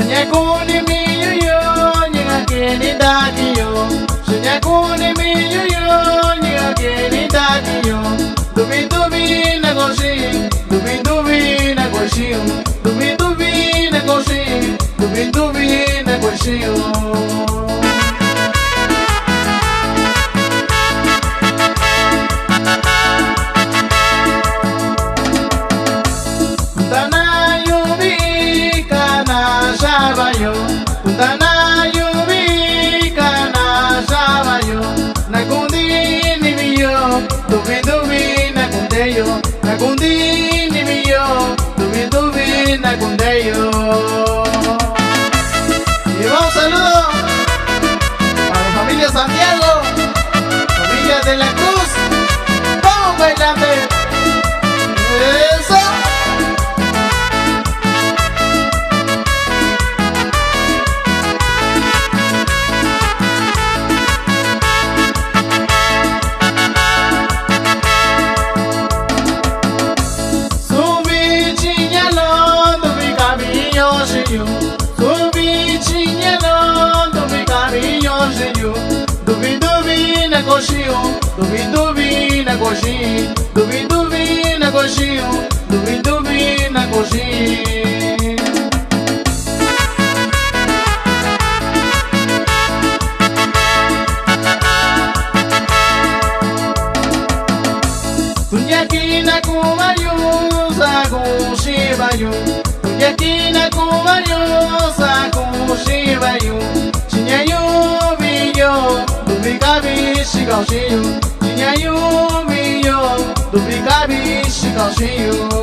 Soñé con mi yo, llega que ni dati yo. Soñé con mi yo, llega que ni dati yo. Dubi na goshi, dubi na goshi, dubi na goshi, dubi na goshi. Tana yubi kana sabayo nakundi ni miyo dubi na kundeyo nakundi ni miyo dubi na kundeyo. Y un saludo a la familia Santiago, familia de la Cruz, vamos bailando eso. Subi chinyelo, dubi cariño señor. Dubi na coxinho, dubi na coxinho, dubi na coxinho, dubi na coxinho. Tunyakina kumayu, sakushibayu. Yakina kumayo sakushibayo Chinyayo biyo Dubikabi shikaushiyo Chinyayo biyo Dubikabi shikaushiyo